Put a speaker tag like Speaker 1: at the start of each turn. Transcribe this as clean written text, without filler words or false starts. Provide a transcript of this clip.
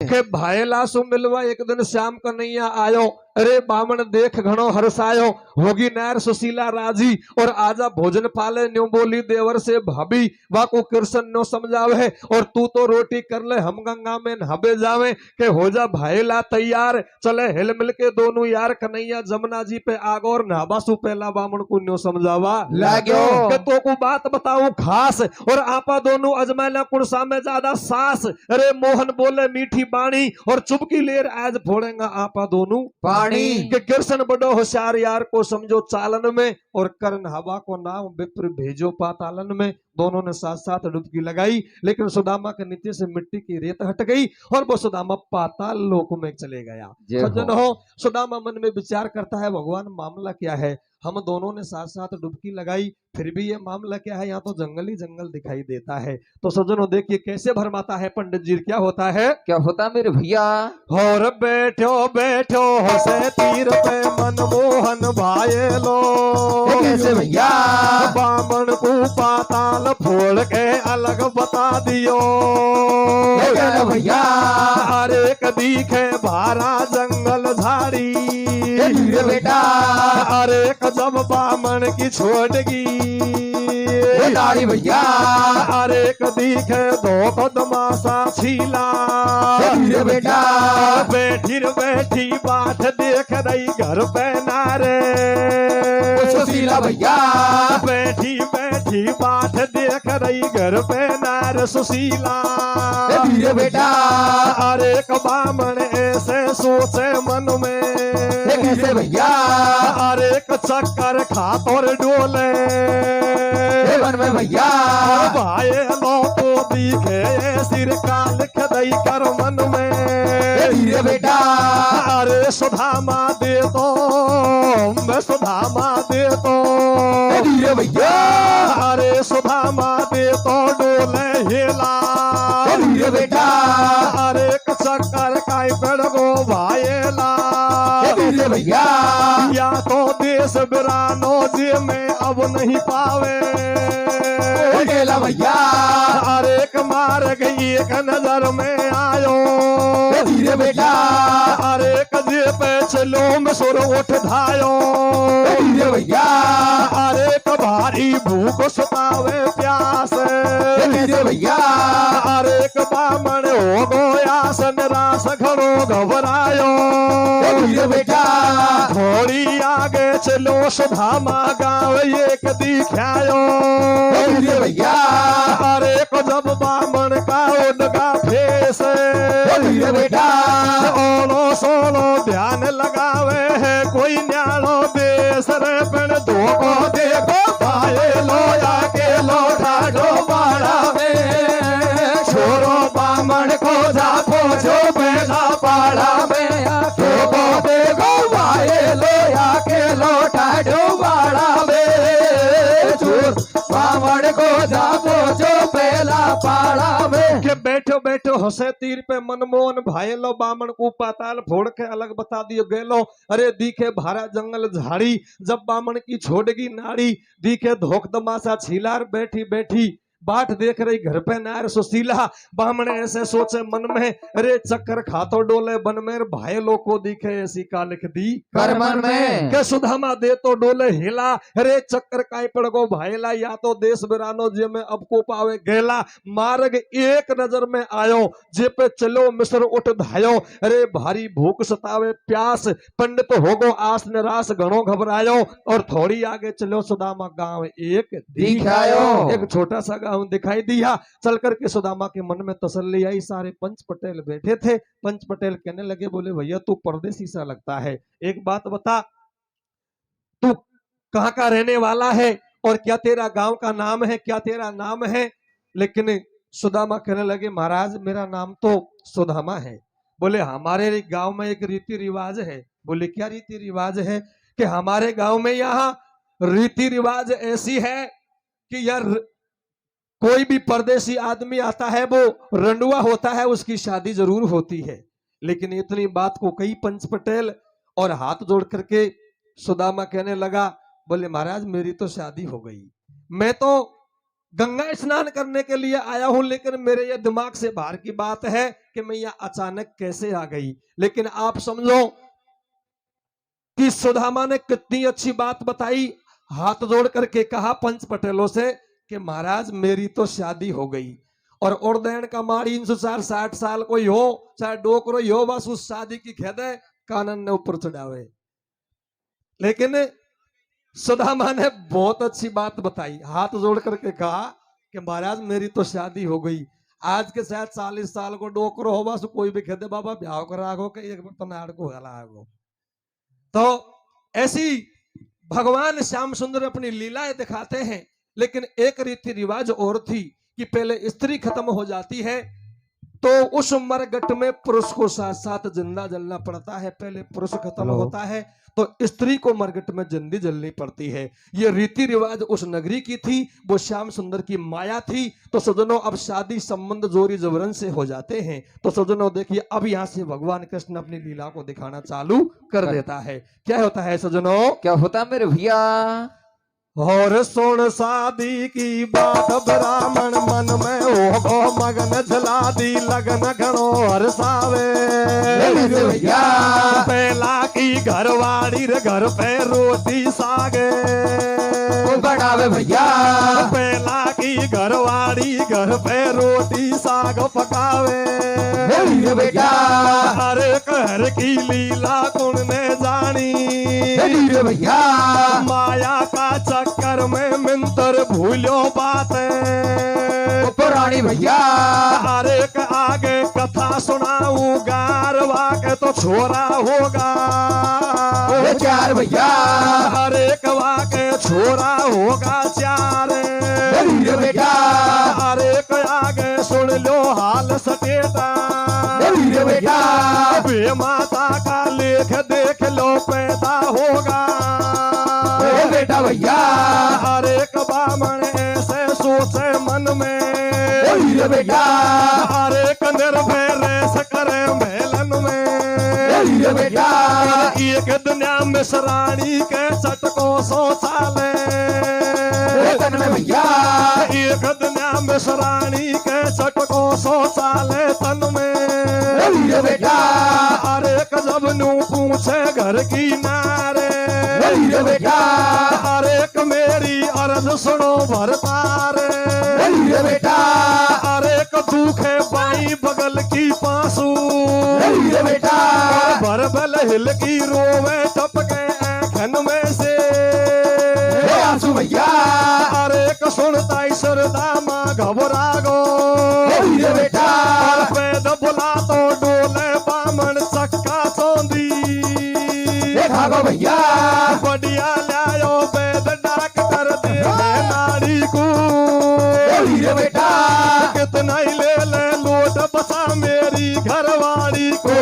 Speaker 1: के भाई लासु मिलवा एक दिन श्याम कन्हैया आयो। अरे बामण देख घणो हर्षायो, होगी नैर सुशीला राजी और आजा भोजन पाले न्यू बोली देवर से भाभी वाको कृष्ण नो समझावे और तू तो रोटी कर ले हम गंगा में नहाबे जावे के हो जा भाई ला तैयार चले हिल मिल के दोनों यार। कन्हैया जमुना जी पे आगो और नहाबा सु पहला बामण को न्यो समझावा
Speaker 2: लाग्यो
Speaker 1: के तो को बात बताऊं खास और आपा दोनों अजमैला कुर्सा में ज्यादा सास। अरे मोहन बोले मीठी बाणी और चुपकी लेर आज फोड़ेगा आपा दोनों
Speaker 2: पानी
Speaker 1: के कृष्ण बड़ो होशियार यार को समझो चालन में और कर्ण हवा को नाम विप्र भेजो पातालन में। दोनों ने साथ साथ डुबकी लगाई लेकिन सुदामा के नीचे से मिट्टी की रेत हट गई और वो सुदामा पाताल लोक में चले गया। सज्जन हो सुदामा मन में विचार करता है भगवान मामला क्या है, हम दोनों ने साथ साथ डुबकी लगाई फिर भी ये मामला क्या है, यहाँ तो जंगल ही जंगल दिखाई देता है। तो सज्जनों देखिए कैसे भरमाता है पंडित जी, क्या होता है
Speaker 2: क्या होता मेरे भैया।
Speaker 1: और बैठो बैठो हसे तीर पे मनमोहन भाई लो
Speaker 2: कैसे भैया
Speaker 1: बामण को पाताल फोड़ के अलग बता दियो
Speaker 2: भैया।
Speaker 1: अरे कदी खे भारा जंगल झाड़ी
Speaker 2: बेटा
Speaker 1: अरे जब बामण की छोड़गी
Speaker 2: भैया।
Speaker 1: अरे कदी खे दो कदमासा छीला
Speaker 2: बेटा
Speaker 1: बैठी बैठी बात देख रही घर पे नारे
Speaker 2: सुशीला भैया।
Speaker 1: बैठी बैठी बात देख रही घर पे नार सुशीला
Speaker 2: बेटा
Speaker 1: अरे बामण ऐसे सोचे मन में
Speaker 2: कैसे भैया।
Speaker 1: अरे चक्कर खात और डोले
Speaker 2: मन में भैया
Speaker 1: भाई लो को दिखे सिर का लिख दई कर मन में
Speaker 2: बेटा
Speaker 1: अरे सुधामा दे दो मैं सुधामा दे दो
Speaker 2: भैया।
Speaker 1: अरे सुधामा दे तो डोले हिला
Speaker 2: बेटा
Speaker 1: अरे चक्कर काय पेड़ गो भाईला
Speaker 2: भैया।
Speaker 1: या तो देश बिरानो जी में अब नहीं पावे
Speaker 2: भैया।
Speaker 1: अरे मार गई एक नजर में आयो
Speaker 2: बेटा
Speaker 1: अरे कजे पे चलो में सुर उठ धायो
Speaker 2: भैया।
Speaker 1: अरे भारी भूख सतावे प्यास
Speaker 2: भैया
Speaker 1: अरे बामण हो गोया सनरास घरो घबरायो
Speaker 2: बेटा
Speaker 1: थोड़ी आगे चलो सुधामा गाँव एक दिखायो
Speaker 2: भैया।
Speaker 1: अरे को जब बामण का उनका फेस
Speaker 2: बेटा
Speaker 1: ओलो सोलो ध्यान लगावे है कोई न्यालो देश रे पण दो को देखो पाए लो आके लो ठाडो बाड़ा में छोरो बामण को जापो जो बेला पाड़ा में दो को देखो पाए लो आके लो ठाडो बाड़ा में छोर बामण को जापो जो बेला पाड़ा में के बैठो बैठो हसे तीर पे मनमोहन भाई लो बामण को पाताल फोड़ के अलग बता दियो गेलो। अरे दिखे भारा जंगल झाड़ी जब बामण की छोड़गी नाड़ी दिखे धोख दमासा छीलार बैठी बैठी बाट देख रही घर पे नार सुशीला। बामण ऐसे सोचे मन में अरे चक्कर खातो डोले बन में भाई लो को दिखे ऐसी का लिख दी
Speaker 2: कर मन में
Speaker 1: के सुधामा दे तो डोले हिला। अरे चक्कर काय पड़ गो भाईला या तो देश बिरानो जे में अब को पावे गेला मार्ग एक नजर में आयो जे पे चलो मिस्र उठ धायो। अरे भारी भूख सतावे प्यास पंडित हो गो आस निराश घणो घबरायो और थोड़ी आगे चलो सुदामा गांव एक
Speaker 2: दिखायो।
Speaker 1: एक छोटा सा गांव दिखाई दिया। चल करके सुदामा के मन में तसल्ली आई। सारे पंच पटेल बैठे थे। पंच पटेल कहने लगे बोले भैया तू परदेसी सा लगता है, एक बात बता तू कहाँ का रहने वाला है और क्या तेरा गांव का नाम है, क्या तेरा नाम है। लेकिन सुदामा कहने लगे महाराज मेरा नाम तो सुदामा है। बोले हमारे गांव में एक रीति रिवाज है। बोले क्या रीति रिवाज है कि हमारे गांव में यहाँ रीति रिवाज ऐसी है कि यार कोई भी परदेसी आदमी आता है वो रंडुआ होता है उसकी शादी जरूर होती है। लेकिन इतनी बात को कई पंच पटेल और हाथ जोड़ करके सुदामा कहने लगा बोले महाराज मेरी तो शादी हो गई, मैं तो गंगा स्नान करने के लिए आया हूं, लेकिन मेरे ये दिमाग से बाहर की बात है कि मैं यहाँ अचानक कैसे आ गई। लेकिन आप समझो कि सुदामा ने कितनी अच्छी बात बताई। हाथ जोड़ करके कहा पंच पटेलों से कि महाराज मेरी तो शादी हो गई और उड़दैन का माड़ी 360 साल कोई हो चाहे डोकरो ही हो, बस उस शादी की खेद है कानन ने ऊपर चढ़ावे। लेकिन सुदामा ने बहुत अच्छी बात बताई, हाथ जोड़ करके कहा कि महाराज मेरी तो शादी हो गई। आज के शायद 40 साल को डोकरो हो, बस कोई भी खेदे बाबा ब्याह करा गो कि एक बर्तन आड़ को हला गो। तो ऐसी भगवान श्याम सुंदर अपनी लीलाएं दिखाते हैं। लेकिन एक रीति रिवाज और थी कि पहले स्त्री खत्म हो जाती है तो उस मरगट में पुरुष को साथ साथ जिंदा जलना पड़ता है। पहले पुरुष खत्म होता है तो स्त्री को मरगट में जिंदी जलनी पड़ती है। ये रीति रिवाज उस नगरी की थी, वो श्याम सुंदर की माया थी। तो सज्जनों अब शादी संबंध जोरी जबरन से हो जाते हैं। तो सज्जनों देखिए अब यहाँ से भगवान कृष्ण अपनी लीला को दिखाना चालू कर देता है। क्या होता है सज्जनों?
Speaker 2: क्या होता है मेरे भैया?
Speaker 1: और सुन शादी की बात ब्राह्मण मन में हो गो मगन झला दी लगन घणो हरसावे।
Speaker 2: भैया
Speaker 1: पहला की घरवाड़ी रे घर पे रोटी सागे
Speaker 2: बढ़ावे भैया,
Speaker 1: पहला की घरवाड़ी घर पे रोटी साग पकावे।
Speaker 2: भैया
Speaker 1: हर घर की लीला कौन ने जानी,
Speaker 2: भैया
Speaker 1: माया का चक्कर में मिंतर भूलो बातें
Speaker 2: पुरानी भैया।
Speaker 1: हर एक आगे कथा सुनाऊं गारवा के तो छोरा होगा
Speaker 2: चार भैया,
Speaker 1: हर एक वाके छोरा होगा चार
Speaker 2: बेटा
Speaker 1: हर एक आगे सुन लो हाल सकेता
Speaker 2: बेटा
Speaker 1: वे माता का लेख देख लो पैदा होगा
Speaker 2: बेटा भैया।
Speaker 1: हर एक बामण ऐसे सोचे मन में
Speaker 2: बेटा
Speaker 1: हर एक निर्भय रेस करे मेलन में
Speaker 2: बेटा
Speaker 1: एक दुनिया में सरानी के चटको सो साले
Speaker 2: तन में भैया,
Speaker 1: एक दुनिया में सरानी के चटको सो साले तन में
Speaker 2: बेटा
Speaker 1: हर एक जब नू पूछे घर की नारे
Speaker 2: बेटा
Speaker 1: हर एक मेरी अर्ज सुनो भरतारे
Speaker 2: बेटा
Speaker 1: हर एक दुखे बाई बगल की पासू
Speaker 2: बेटा
Speaker 1: भरबल हिल की रोवे टपके आंखन में से
Speaker 2: आंसू भैया।
Speaker 1: हर एक सुनता ही सरदा माँ घबरा गो
Speaker 2: बेटा
Speaker 1: पैद बुला तो डोले बामन चक्का चौंदी
Speaker 2: भागो भैया,
Speaker 1: बढ़िया लायो वैद डॉक्टर दे नारी को
Speaker 2: बेटा
Speaker 1: कितना ही ले ले लोट बसा मेरी घरवाड़ी को